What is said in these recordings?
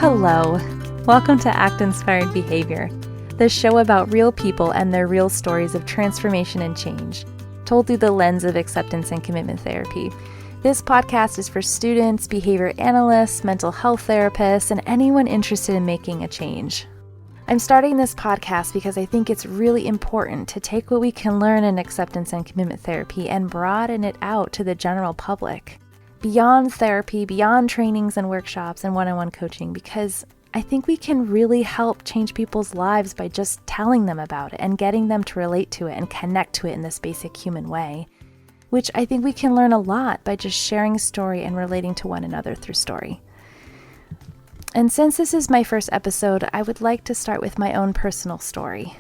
Hello. Welcome to Act Inspired Behavior, the show about real people and their real stories of transformation and change, told through the lens of acceptance and commitment therapy. This podcast is for students, behavior analysts, mental health therapists, and anyone interested in making a change. I'm starting this podcast because I think it's really important to take what we can learn in acceptance and commitment therapy and broaden it out to the general public, beyond therapy, beyond trainings and workshops and one-on-one coaching, because I think we can really help change people's lives by just telling them about it and getting them to relate to it and connect to it in this basic human way, which I think we can learn a lot by just sharing a story and relating to one another through story. And since this is my first episode, I would like to start with my own personal story.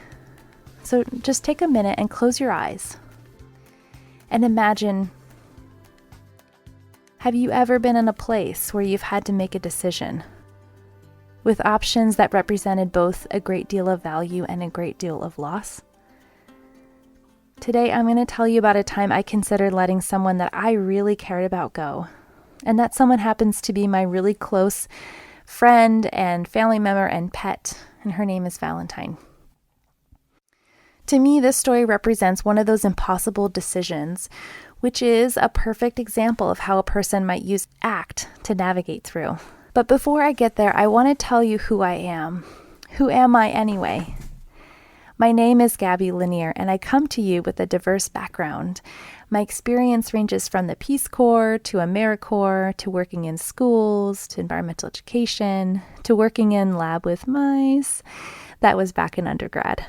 So just take a minute and close your eyes and imagine, have you ever been in a place where you've had to make a decision with options that represented both a great deal of value and a great deal of loss? Today, I'm going to tell you about a time I considered letting someone that I really cared about go. And that someone happens to be my really close friend and family member and pet, and her name is Valentine. To me, this story represents one of those impossible decisions, which is a perfect example of how a person might use ACT to navigate through. But before I get there, I want to tell you who I am. Who am I anyway? My name is Gabbie Lanier, and I come to you with a diverse background. My experience ranges from the Peace Corps to AmeriCorps to working in schools to environmental education to working in lab with mice. That was back in undergrad.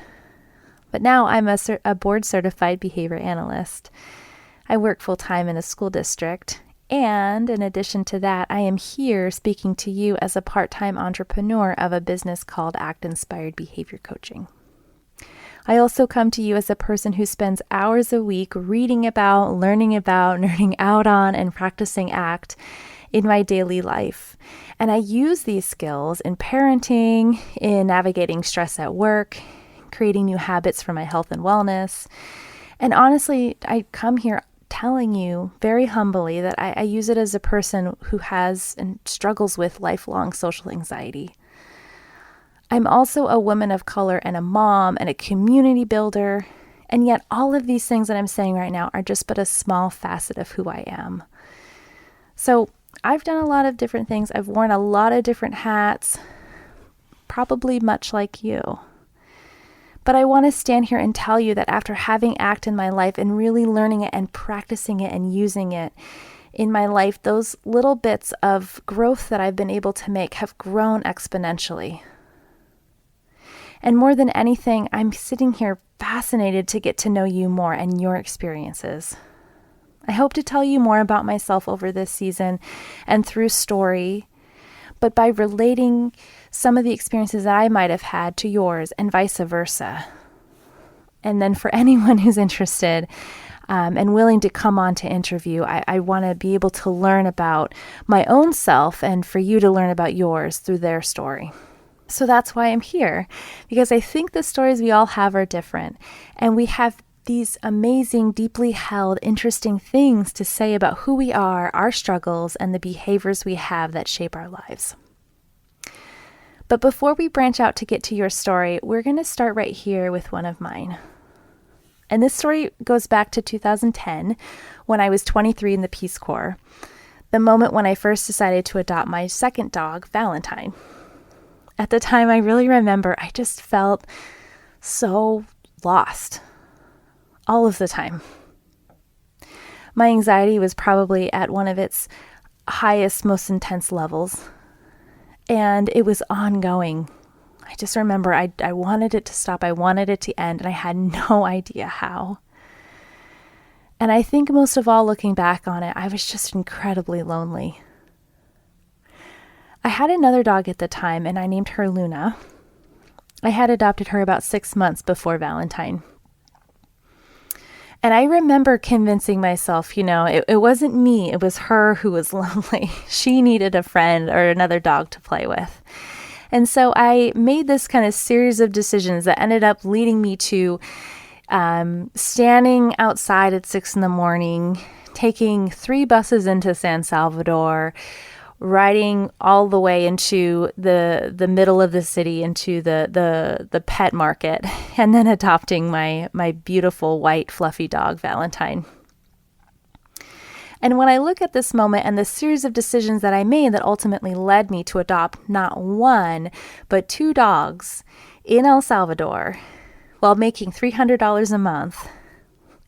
But now I'm a board-certified behavior analyst. I work full-time in a school district, and in addition to that, I am here speaking to you as a part-time entrepreneur of a business called Act Inspired Behavior Coaching. I also come to you as a person who spends hours a week reading about, learning about, nerding out on, and practicing ACT in my daily life. And I use these skills in parenting, in navigating stress at work, creating new habits for my health and wellness. And honestly, I come here telling you very humbly that I use it as a person who has and struggles with lifelong social anxiety. I'm also a woman of color and a mom and a community builder, and yet all of these things that I'm saying right now are just but a small facet of who I am. So I've done a lot of different things. I've worn a lot of different hats, probably much like you. But I want to stand here and tell you that after having ACT in my life and really learning it and practicing it and using it in my life, those little bits of growth that I've been able to make have grown exponentially. And more than anything, I'm sitting here fascinated to get to know you more and your experiences. I hope to tell you more about myself over this season and through story, but by relating some of the experiences that I might have had to yours and vice versa. And then for anyone who's interested and willing to come on to interview, I want to be able to learn about my own self and for you to learn about yours through their story. So that's why I'm here, because I think the stories we all have are different, and we have these amazing, deeply held, interesting things to say about who we are, our struggles, and the behaviors we have that shape our lives. But before we branch out to get to your story, we're going to start right here with one of mine. And this story goes back to 2010, when I was 23 in the Peace Corps, the moment when I first decided to adopt my second dog, Valentine. At the time, I really remember I just felt so lost all of the time. My anxiety was probably at one of its highest, most intense levels, and it was ongoing. I just remember I wanted it to stop. I wanted it to end, and I had no idea how. And I think most of all, looking back on it, I was just incredibly lonely. I had another dog at the time, and I named her Luna. I had adopted her about 6 months before Valentine. And I remember convincing myself, it wasn't me, it was her who was lonely. She needed a friend or another dog to play with. And so I made this kind of series of decisions that ended up leading me to standing outside at 6 a.m, taking 3 buses into San Salvador, riding all the way into the middle of the city, into the pet market, and then adopting my beautiful white fluffy dog, Valentine. And when I look at this moment and the series of decisions that I made that ultimately led me to adopt not one, but 2 dogs in El Salvador while making $300 a month,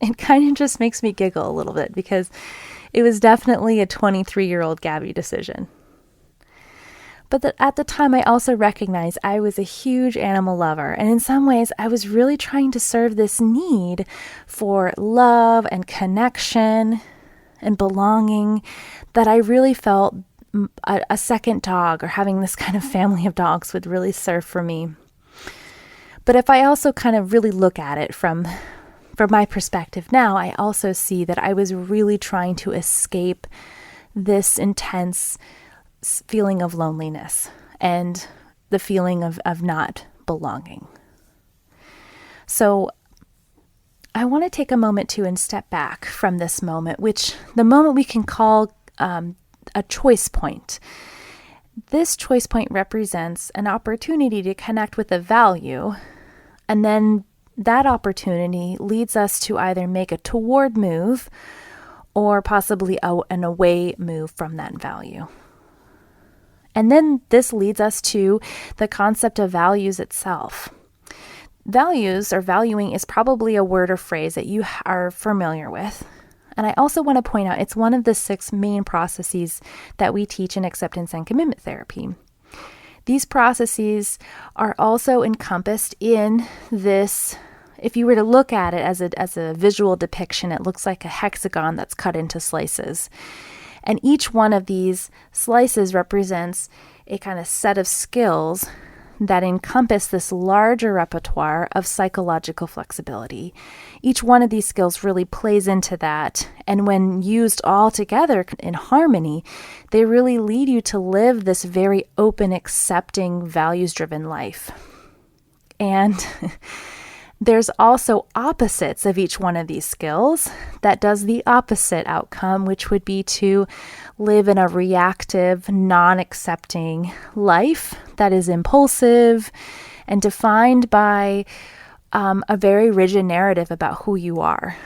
it kind of just makes me giggle a little bit, because it was definitely a 23-year-old Gabbie decision. But at the time, I also recognized I was a huge animal lover. And in some ways, I was really trying to serve this need for love and connection and belonging that I really felt a second dog, or having this kind of family of dogs, would really serve for me. But if I also kind of really look at it from my perspective now, I also see that I was really trying to escape this intense feeling of loneliness and the feeling of not belonging. So I want to take a moment and step back from this moment, which the moment we can call a choice point. This choice point represents an opportunity to connect with a value, and then that opportunity leads us to either make a toward move or possibly an away move from that value. And then this leads us to the concept of values itself. Values, or valuing, is probably a word or phrase that you are familiar with. And I also want to point out it's one of the 6 main processes that we teach in acceptance and commitment therapy. These processes are also encompassed in this. If you were to look at it as a visual depiction, it looks like a hexagon that's cut into slices. And each one of these slices represents a kind of set of skills that encompass this larger repertoire of psychological flexibility. Each one of these skills really plays into that, and when used all together in harmony, they really lead you to live this very open, accepting, values-driven life. And there's also opposites of each one of these skills that does the opposite outcome, which would be to live in a reactive, non-accepting life that is impulsive and defined by a very rigid narrative about who you are.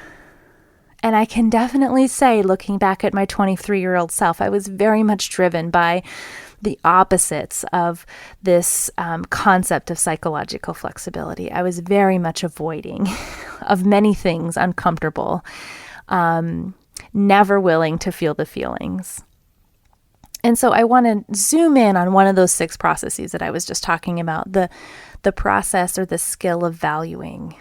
And I can definitely say, looking back at my 23-year-old self, I was very much driven by the opposites of this concept of psychological flexibility. I was very much avoiding of many things, uncomfortable, never willing to feel the feelings. And so I want to zoom in on one of those 6 processes that I was just talking about, the process or the skill of valuing.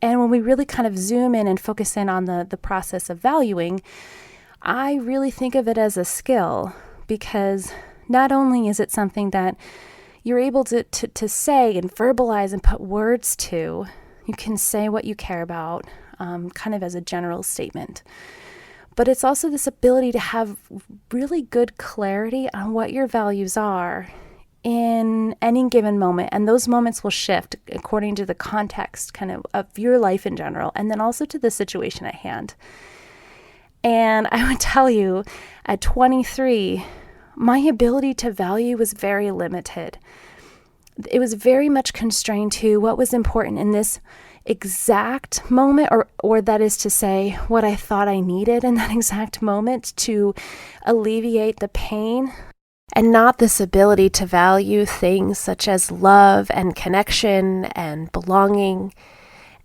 And when we really kind of zoom in and focus in on the process of valuing, I really think of it as a skill, because not only is it something that you're able to say and verbalize and put words to, you can say what you care about, kind of as a general statement. But it's also this ability to have really good clarity on what your values are in any given moment. And those moments will shift according to the context kind of your life in general, and then also to the situation at hand. And I would tell you, at 23, my ability to value was very limited. It was very much constrained to what was important in this exact moment, or that is to say, what I thought I needed in that exact moment to alleviate the pain, and not this ability to value things such as love and connection and belonging,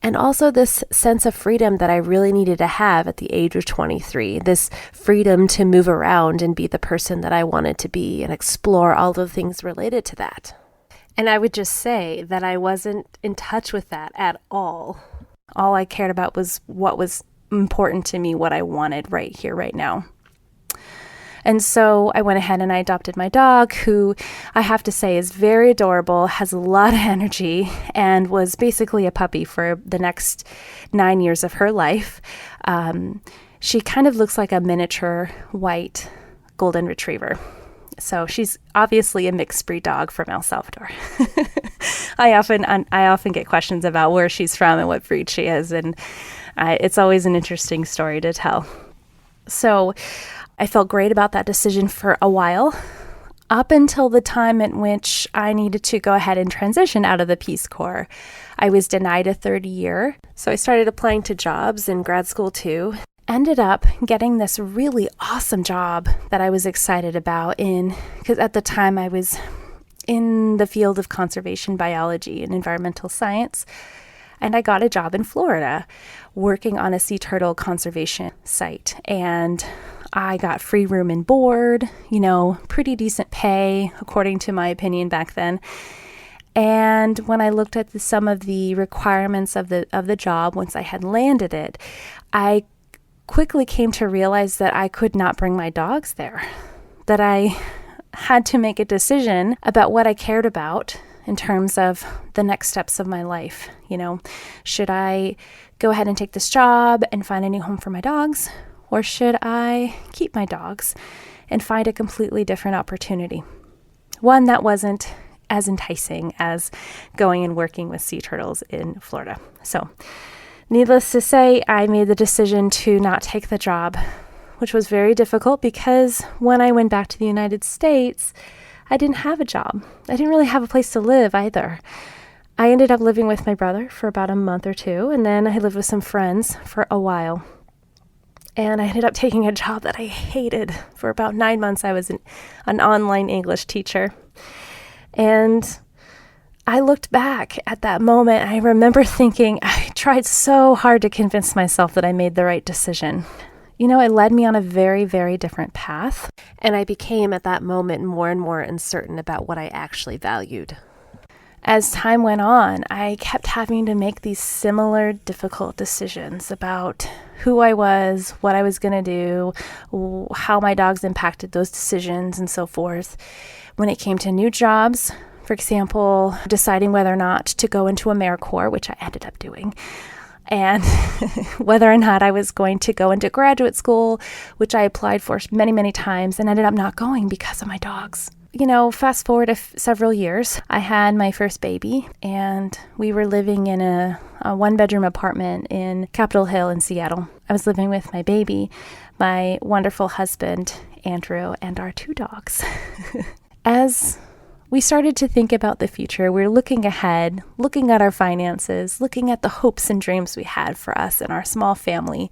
and also this sense of freedom that I really needed to have at the age of 23, this freedom to move around and be the person that I wanted to be and explore all the things related to that. And I would just say that I wasn't in touch with that at all. All I cared about was what was important to me, what I wanted right here, right now. And so I went ahead and I adopted my dog, who I have to say is very adorable, has a lot of energy, and was basically a puppy for the next 9 years of her life. She kind of looks like a miniature white golden retriever. So she's obviously a mixed breed dog from El Salvador. I often get questions about where she's from and what breed she is, and it's always an interesting story to tell. So I felt great about that decision for a while, up until the time at which I needed to go ahead and transition out of the Peace Corps. I was denied a third year, so I started applying to jobs in grad school too. Ended up getting this really awesome job that I was excited about because at the time I was in the field of conservation biology and environmental science. And I got a job in Florida working on a sea turtle conservation site. And I got free room and board, pretty decent pay, according to my opinion back then. And when I looked at some of the requirements of the job, once I had landed it, I quickly came to realize that I could not bring my dogs there, that I had to make a decision about what I cared about in terms of the next steps of my life. Should I go ahead and take this job and find a new home for my dogs, or should I keep my dogs and find a completely different opportunity? One that wasn't as enticing as going and working with sea turtles in Florida. So, needless to say, I made the decision to not take the job, which was very difficult because when I went back to the United States, I didn't have a job. I didn't really have a place to live either. I ended up living with my brother for about a month or two, and then I lived with some friends for a while. And I ended up taking a job that I hated. For about 9 months, I was an online English teacher. And I looked back at that moment. I remember thinking, I tried so hard to convince myself that I made the right decision. It led me on a very, very different path. And I became at that moment more and more uncertain about what I actually valued. As time went on, I kept having to make these similar difficult decisions about who I was, what I was going to do, how my dogs impacted those decisions, and so forth. When it came to new jobs, for example, deciding whether or not to go into AmeriCorps, which I ended up doing, and whether or not I was going to go into graduate school, which I applied for many, many times and ended up not going because of my dogs. Fast forward several years, I had my first baby, and we were living in a one-bedroom apartment in Capitol Hill in Seattle. I was living with my baby, my wonderful husband, Andrew, and our 2 dogs. As we started to think about the future, we were looking ahead, looking at our finances, looking at the hopes and dreams we had for us and our small family.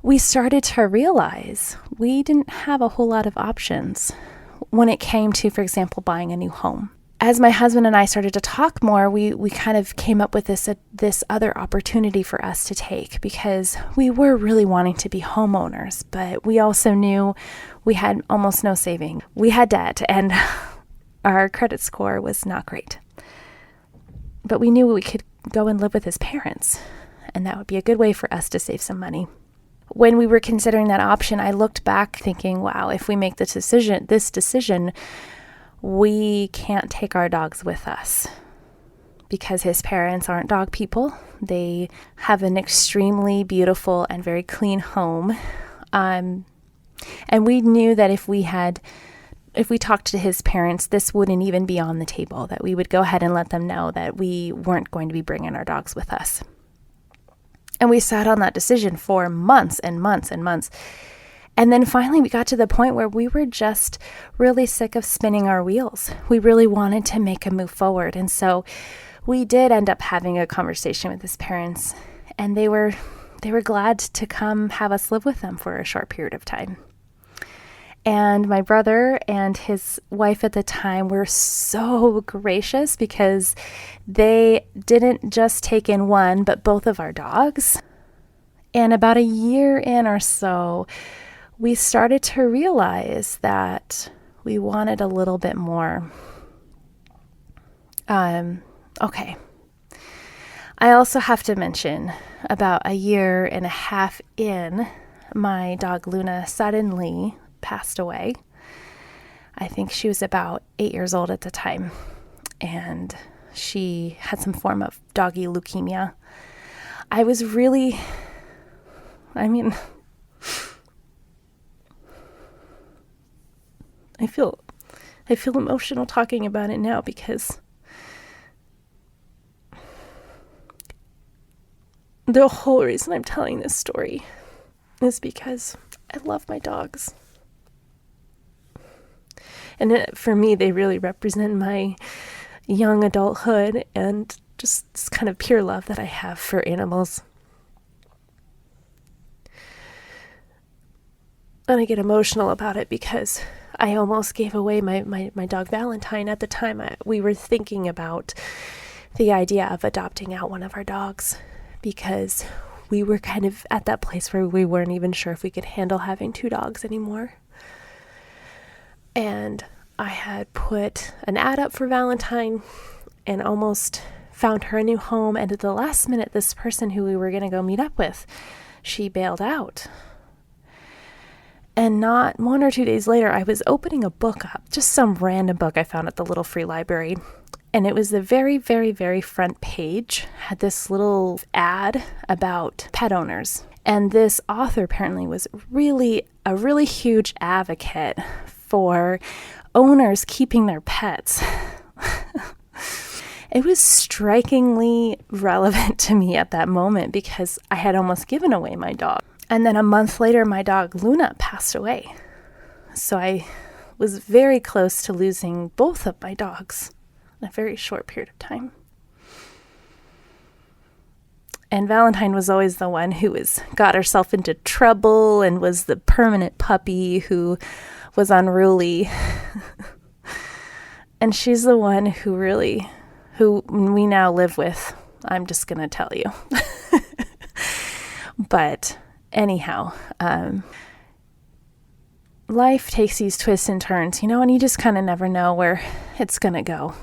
We started to realize we didn't have a whole lot of options when it came to, for example, buying a new home. As my husband and I started to talk more, we kind of came up with this other opportunity for us to take, because we were really wanting to be homeowners, but we also knew we had almost no saving. We had debt, and our credit score was not great. But we knew we could go and live with his parents, and that would be a good way for us to save some money. When we were considering that option, I looked back thinking, wow, if we make this decision, we can't take our dogs with us, because his parents aren't dog people. They have an extremely beautiful and very clean home. And we knew that if we talked to his parents, this wouldn't even be on the table, that we would go ahead and let them know that we weren't going to be bringing our dogs with us. And we sat on that decision for months and months and months. And then finally we got to the point where we were just really sick of spinning our wheels. We really wanted to make a move forward. And so we did end up having a conversation with his parents, and they were glad to come have us live with them for a short period of time. And my brother and his wife at the time were so gracious, because they didn't just take in one, but both of our dogs. And about a year in or so, we started to realize that we wanted a little bit more. Okay. I also have to mention, about a year and a half in, my dog Luna suddenly passed away. I think she was about 8 years old at the time, and she had some form of doggy leukemia. I feel emotional talking about it now, because the whole reason I'm telling this story is because I love my dogs. And for me, they really represent my young adulthood and just this kind of pure love that I have for animals. And I get emotional about it because I almost gave away my dog Valentine. At the time, we were thinking about the idea of adopting out one of our dogs because we were kind of at that place where we weren't even sure if we could handle having 2 dogs anymore. And I had put an ad up for Valentine and almost found her a new home. And at the last minute, this person who we were going to go meet up with, she bailed out. And not 1 or 2 days later, I was opening a book up, just some random book I found at the little free library. And it was the very, very, very front page, had this little ad about pet owners. And this author apparently was a really huge advocate for owners keeping their pets. It was strikingly relevant to me at that moment because I had almost given away my dog. And then a month later, my dog Luna passed away. So I was very close to losing both of my dogs in a very short period of time. And Valentine was always the one who got herself into trouble and was the permanent puppy who was unruly. And she's the one who we now live with. I'm just going to tell you. But anyhow, life takes these twists and turns, and you just kind of never know where it's going to go.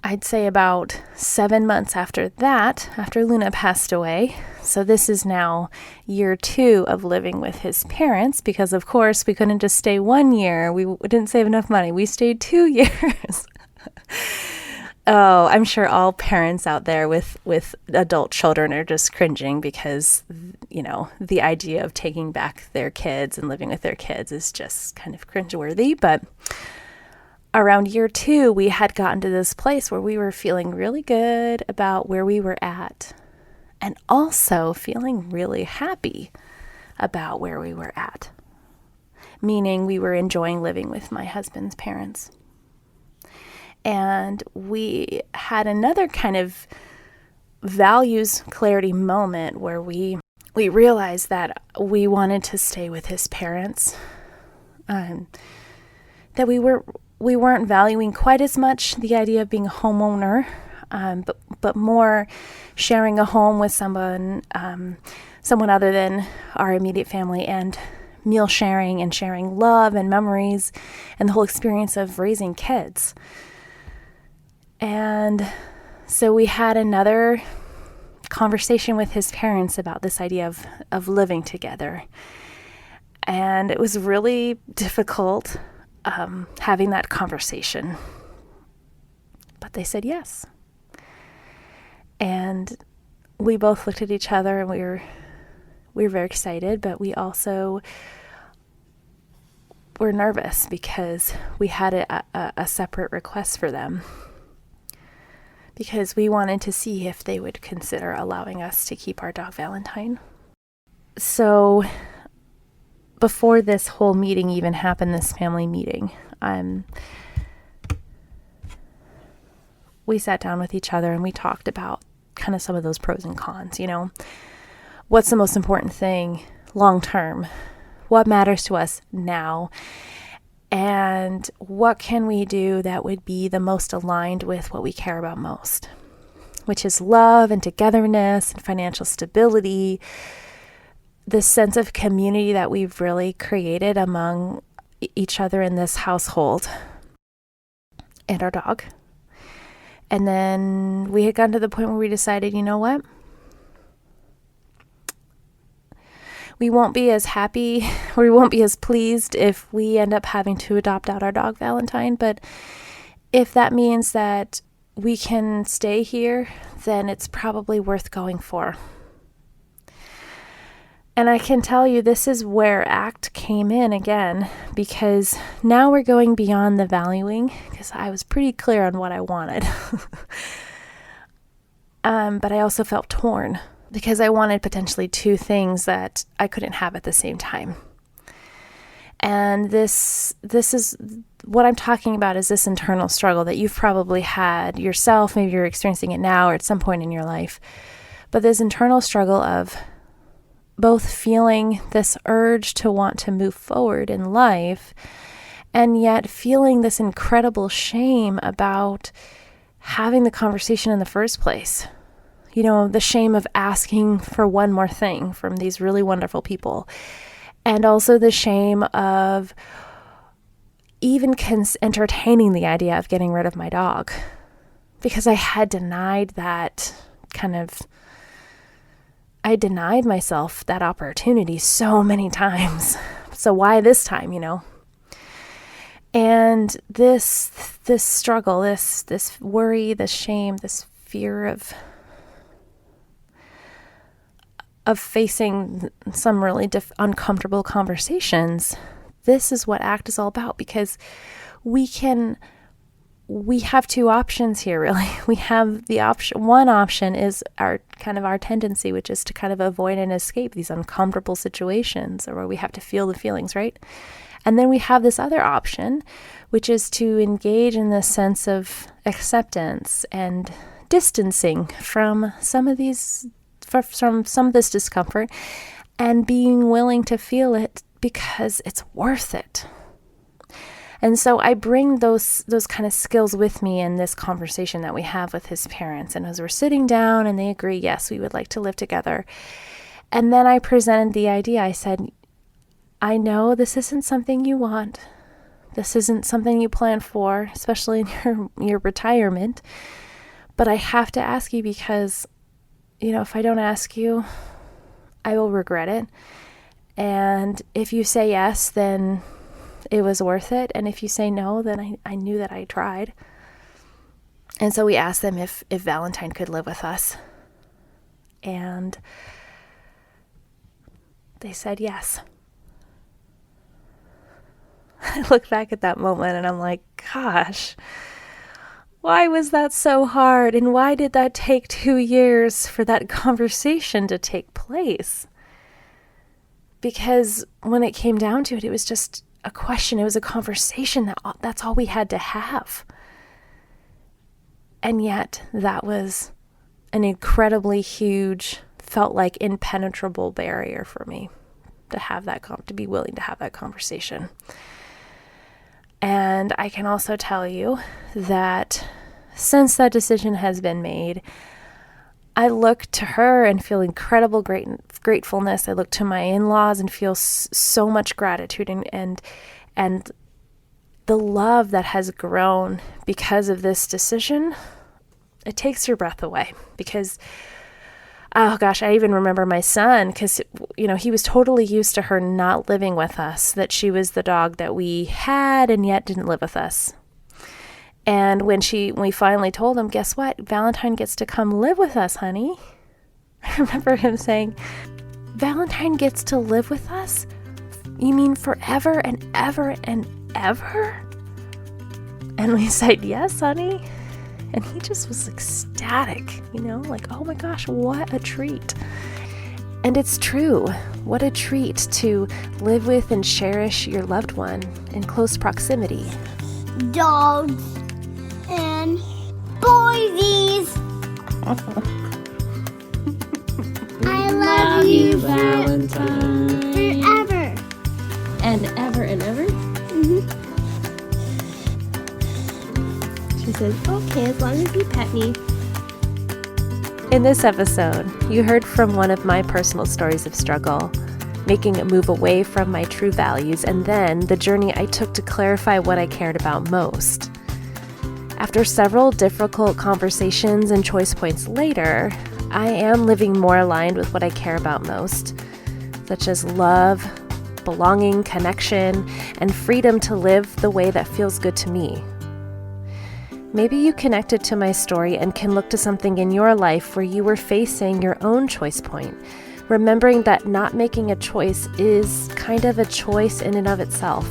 I'd say about 7 months after that, after Luna passed away, so this is now year 2 of living with his parents, because of course we couldn't just stay 1 year. We didn't save enough money. We stayed 2 years. Oh, I'm sure all parents out there with adult children are just cringing because, the idea of taking back their kids and living with their kids is just kind of cringeworthy. But around year 2, we had gotten to this place where we were feeling really good about where we were at and also feeling really happy about where we were at, meaning we were enjoying living with my husband's parents. And we had another kind of values clarity moment where we realized that we wanted to stay with his parents, that we weren't valuing quite as much the idea of being a homeowner, but more sharing a home with someone other than our immediate family, and meal sharing and sharing love and memories and the whole experience of raising kids. And so we had another conversation with his parents about this idea of living together. And it was really difficult having that conversation. But they said yes. And we both looked at each other and we were very excited, but we also were nervous because we had a separate request for them, because we wanted to see if they would consider allowing us to keep our dog Valentine. So before this whole meeting even happened, this family meeting, we sat down with each other and we talked about kind of some of those pros and cons. What's the most important thing long term? What matters to us now? And what can we do that would be the most aligned with what we care about most, which is love and togetherness and financial stability, this sense of community that we've really created among each other in this household and our dog. And then we had gotten to the point where we decided, you know what? We won't be as happy, or we won't be as pleased if we end up having to adopt out our dog Valentine. But if that means that we can stay here, then it's probably worth going for. And I can tell you, this is where ACT came in again, because now we're going beyond the valuing, because I was pretty clear on what I wanted. But I also felt torn because I wanted potentially two things that I couldn't have at the same time. And this is what I'm talking about, is this internal struggle that you've probably had yourself. Maybe you're experiencing it now or at some point in your life. But this internal struggle of both feeling this urge to want to move forward in life, and yet feeling this incredible shame about having the conversation in the first place. You know, the shame of asking for one more thing from these really wonderful people. And also the shame of even entertaining the idea of getting rid of my dog, because I had denied that I denied myself that opportunity so many times. So why this time, you know? And this struggle, this worry, this shame, this fear of facing some really uncomfortable conversations, this is what ACT is all about, because we have two options here, really. We have the option, one option is our tendency, which is to kind of avoid and escape these uncomfortable situations, or where we have to feel the feelings, right? And then we have this other option, which is to engage in this sense of acceptance and distancing from some of this discomfort, and being willing to feel it because it's worth it. And so I bring those kind of skills with me in this conversation that we have with his parents. And as we're sitting down and they agree, yes, we would like to live together. And then I presented the idea. I said, I know this isn't something you want. This isn't something you plan for, especially in your retirement. But I have to ask you because, you know, if I don't ask you, I will regret it. And if you say yes, then it was worth it. And if you say no, then I knew that I tried. And so we asked them if Valentine could live with us. And they said yes. I look back at that moment and I'm like, gosh, why was that so hard? And why did that take 2 years for that conversation to take place? Because when it came down to it, it was just a question. It was a conversation. That's all we had to have. And yet that was an incredibly huge, felt like impenetrable barrier for me to have that, to be willing to have that conversation. And I can also tell you that since that decision has been made, I look to her and feel incredible gratefulness. I look to my in-laws and feel so much gratitude and the love that has grown because of this decision. It takes your breath away, because oh gosh, I even remember my son, because, you know, he was totally used to her not living with us, that she was the dog that we had and yet didn't live with us. And when we finally told him, guess what? Valentine gets to come live with us, honey. I remember him saying, Valentine gets to live with us? You mean forever and ever and ever? And we said, yes, honey. And he just was ecstatic, you know, like, oh my gosh, what a treat. And it's true. What a treat to live with and cherish your loved one in close proximity. Dogs and boysies. I love you, Valentine. Forever. And ever and ever? Mm-hmm. She says, okay, as long as you pet me. In this episode, you heard from one of my personal stories of struggle, making a move away from my true values, and then the journey I took to clarify what I cared about most. After several difficult conversations and choice points later, I am living more aligned with what I care about most, such as love, belonging, connection, and freedom to live the way that feels good to me. Maybe you connected to my story and can look to something in your life where you were facing your own choice point, remembering that not making a choice is kind of a choice in and of itself.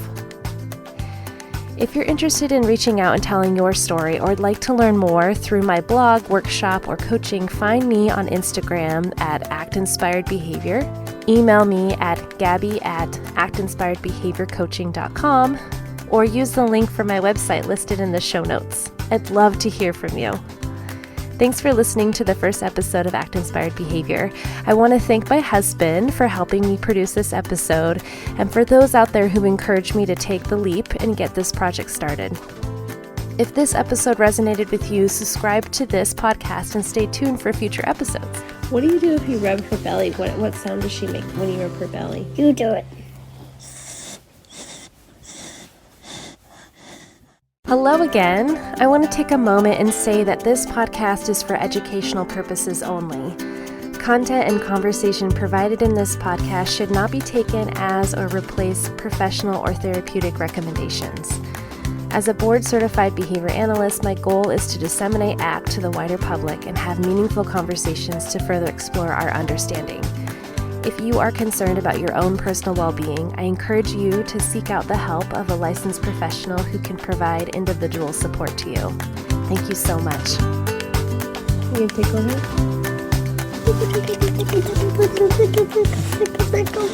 If you're interested in reaching out and telling your story or would like to learn more through my blog, workshop, or coaching, find me on Instagram at actinspiredbehavior. Email me at gabby@actinspiredbehaviorcoaching.com or use the link for my website listed in the show notes. I'd love to hear from you. Thanks for listening to the first episode of Act Inspired Behavior. I want to thank my husband for helping me produce this episode and for those out there who encouraged me to take the leap and get this project started. If this episode resonated with you, subscribe to this podcast and stay tuned for future episodes. What do you do if you rub her belly? What sound does she make when you rub her belly? You do it. Hello again. I want to take a moment and say that this podcast is for educational purposes only. Content and conversation provided in this podcast should not be taken as or replace professional or therapeutic recommendations. As a board-certified behavior analyst, my goal is to disseminate ACT to the wider public and have meaningful conversations to further explore our understanding. If you are concerned about your own personal well-being, I encourage you to seek out the help of a licensed professional who can provide individual support to you. Thank you so much. You tickle her? Tickle.